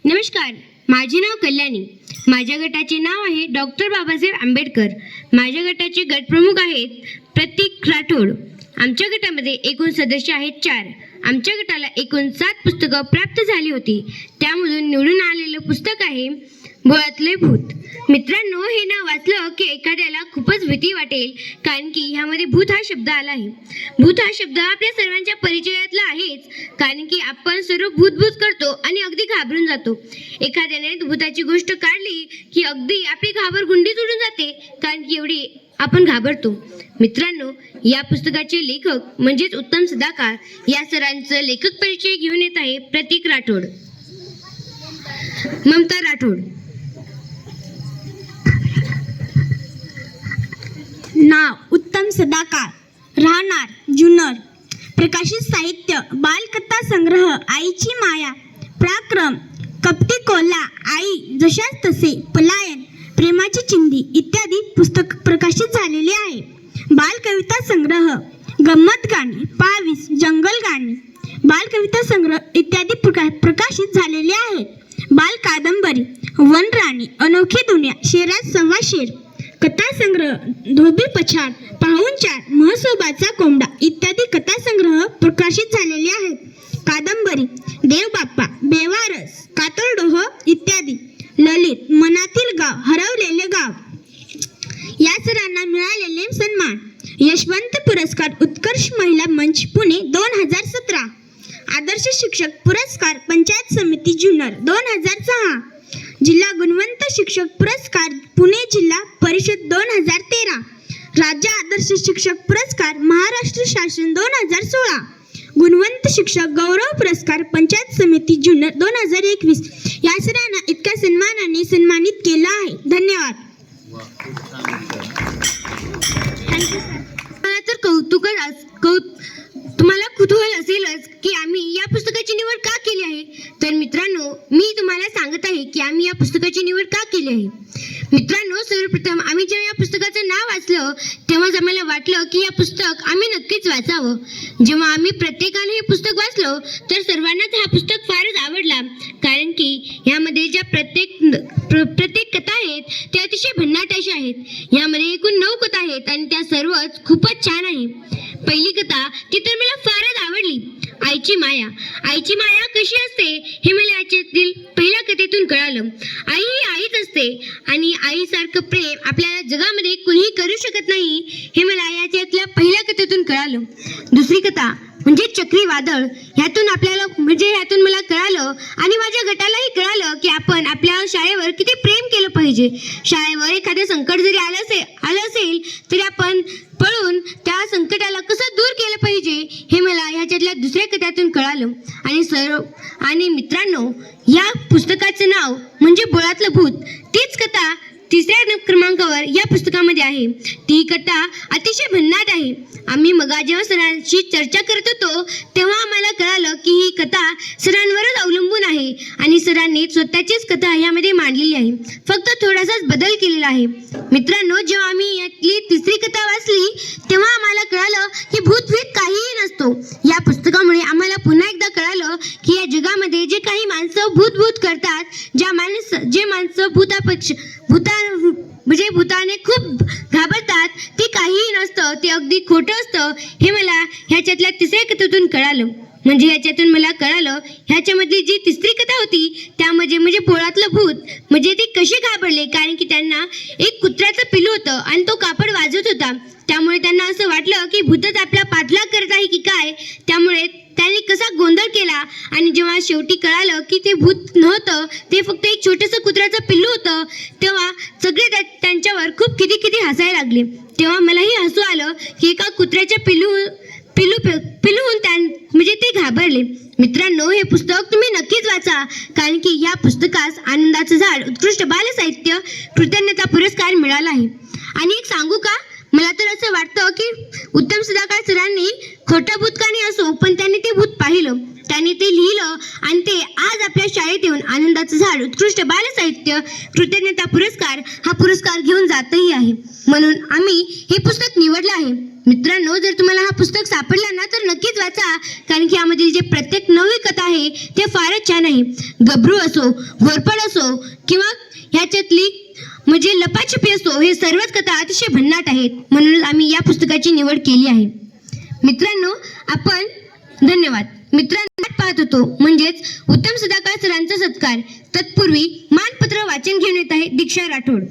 नमस्कार, माझे नाव कल्याणी. माझ्या गटाचे नाव आहे डॉक्टर बाबासाहेब आंबेडकर. माझ्या गटाचे गटप्रमुख आहेत प्रतीक राठोड. आमच्या गटामध्ये एकूण सदस्य आहेत 4. आमच्या गटाला एकूण 7 पुस्तकं प्राप्त झाली होती. त्यामधून निवडून आलेलं पुस्तक आहे भोळातले भूत. मित्रांनो, हे नाव वाचलं की एखाद्याला खूपच भीती वाटेल, कारण की ह्यामध्ये भूत हा शब्द आला आहे. भूत हा शब्द आपल्या सर्वांच्या परिचयातला आहेच, कारण की आपण सर्व भूत करतो आणि अगदी घाबरून जातो. एखाद्याने भूताची गोष्ट काढली की अगदी आपली घाबरगुंडी उडून जाते, कारण की एवढी आपण घाबरतो. मित्रांनो, या पुस्तकाचे लेखक म्हणजेच उत्तम सदाकार या सरांचं लेखक परिचय घेऊन येत आहे प्रतीक राठोड. ममता राठोड. नाव उत्तम सदाकार, राहणार जुन्नर. प्रकाशित साहित्य बालकथा संग्रह आईची माया, पराक्रम, कपटी कोल्हा, आई, जशास तसे, पलायन, प्रेमाची चिंधी इत्यादी पुस्तक प्रकाशित झालेले आहे. बालकविता संग्रह, गंमत गाणी, 22, जंगल गाणी, बालकविता संग्रह इत्यादी प्रकाशित झालेले आहेत. बाल कादंबरी, वनराणी, अनोखी दुनिया, शेरात सव्वा शेर, कथा संग्रह, धोबी पछाड, पाहुणचार, महसोबाचा कोंबडा इत्यादी कथा संग्रह प्रकाशित झालेले आहेत. कादंबरी, देवबाप्पा, बेवारस, कातळडोह इत्यादी. ललित, मनातील गाव, हरवलेले गाव. या सरांना मिळालेले सन्मान: यशवंत पुरस्कार, उत्कर्ष महिला मंच पुणे 2017. आदर्श शिक्षक पुरस्कार, पंचायत समिती जुन्नर 2006. जिल्हा गुणवंत शिक्षक पुरस्कार, पुणे जिल्हा परिषद 2013. राज्य आदर्श शिक्षक पुरस्कार, महाराष्ट्र शासन 2016. गुणवंत शिक्षक गौरव पुरस्कार, पंचायत समिती जुन्नर 2021. या सरांना इतक्या सन्मानाने सन्मानित केलं आहे. धन्यवाद. मला तर तुम्हाला कुतूहल असेलच की आम्ही या पुस्तकाची निवड का केली आहे. तर मित्रांनो, मी तुम्हाला सांगत आहे की आम्ही या पुस्तकाची निवड का केली आहे. मित्रांनो, सर्वप्रथम आम्ही जेव्हा या पुस्तकाचं नाव वाचलं तेव्हाच आम्हाला वाटलं की हे पुस्तक आम्ही नक्कीच वाचावं. जेव्हा आम्ही प्रत्येकाने हे पुस्तक वाचलं तर सर्वांनाच हा पुस्तक फारच आवडला, कारण की ह्यामध्ये ज्या प्रत्येक कथा आहेत त्या अतिशय भन्नाट अशा आहेत. यामध्ये एकूण 9 कथा आहेत आणि त्या सर्वच खूपच छान आहे. पहिली कथा ती तर मला फारच आवडली, आईची माया. आईची माया कशी असते हे मला याच्यातील पहिल्या कथेतून कळालं. आई ही आईच असते आणि आईसारखं प्रेम आपल्याला जगामध्ये कुणीही करू शकत नाही हे मला याच्यातल्या पहिल्या कथेतून कळालं. दुसरी कथा म्हणजे चक्रीवादळ. ह्यातून मला कळालं आणि माझ्या गटालाही कळालं की आपण आपल्या शाळेवर किती प्रेम केलं पाहिजे. शाळेवर एखादे संकट जरी आलं असेल तरी आपण पळून त्या संकटाला कसं दूर केलं पाहिजे हे मला ह्याच्यातल्या दुसऱ्या कथेतून कळालं. आणि मित्रांनो, या पुस्तकाचं नाव म्हणजे भोळातलं भूत. तीच कथा 3ऱ्या क्रमांकावर या पुस्तकामध्ये आहे. ती कथा अतिशय भन्नाट आहे. आम्ही जेव्हा सरांशी चर्चा करत होतो तेव्हा आम्हाला कळालं की ही कथा सरांवरच अवलंबून आहे आणि सरांनी स्वतःचीच कथा यामध्ये मांडलेली आहे, फक्त थोडासाच बदल केलेला आहे. मित्रांनो, जेव्हा आम्ही यातली 3री कथा वाचली तेव्हा आम्हाला कळालं की भूत काहीही नसतो. या पुस्तकामुळे आम्हाला पुन्हा एकदा कळालं की या जगामध्ये जे काही माणसं भूत करतात, जे माणसं भूताने खूप घाबरतात, ते काहीही नसतं, ते अगदी खोटं असतं हे मला ह्याच्यातल्या 3ऱ्या कथेतून कळालं. म्हणजे ह्याच्यातून मला कळालं ह्याच्यामधली जी 3री कथा होती त्यामध्ये म्हणजे भोळातलं भूत म्हणजे ते कसे घाबरले, कारण की त्यांना एक कुत्र्याचं पिल्लू होतं आणि तो कापड वाजवत होता. त्यामुळे त्यांना असं वाटलं की भूतच आपला पाठलाग करत आहे की काय. त्यामुळे त्यांनी कसा गोंधळ केला आणि जेव्हा शेवटी कळालं की ते भूत नव्हतं, ते फक्त एक छोटंसं कुत्र्याचं पिल्लू होतं, तेव्हा सगळे त्यांच्यावर खूप किती हसायला लागले. तेव्हा मलाही हसू आलं की एका कुत्र्याच्या पिल्लूहून म्हणजे ते घाबरले. मित्रांनो, हे पुस्तक तुम्ही नक्कीच वाचा, कारण की या पुस्तकास आनंदाचं झाड उत्कृष्ट बालसाहित्य कृतज्ञता पुरस्कार मिळाला आहे. आणि एक सांगू का, मला तर असं वाटतं की उत्तम सदाकार सरांनी खोटं भूतकानी असो पण त्यांनी ते भूत पाहिलं, त्यांनी ते लिहिलं आणि ते आज आपल्या शाळेत येऊन आनंदाचं झाड उत्कृष्ट बालसाहित्य कृतज्ञता पुरस्कार हा पुरस्कार घेऊन जातही आहे. म्हणून आम्ही हे पुस्तक निवडलं आहे. मित्रांनो, जर तुम्हाला हा पुस्तक सापडला ना तर नक्कीच वाचा, कारण की यामधील जे प्रत्येक नवी कथा आहे ते फारच छान आहे. गबरू असो, घोरपड असो किंवा ह्याच्यातली म्हणजे लपाछपी असो, हे सर्वच कथा अतिशय भन्नाट आहेत. म्हणूनच आम्ही या पुस्तकाची निवड केली आहे. मित्रांनो, आपण धन्यवाद. मित्रांनो, पाहत होतो म्हणजेच उत्तम सदाकाळ सरांचा सत्कार. तत्पूर्वी मानपत्र वाचन घेऊन येत आहे दीक्षा राठोड.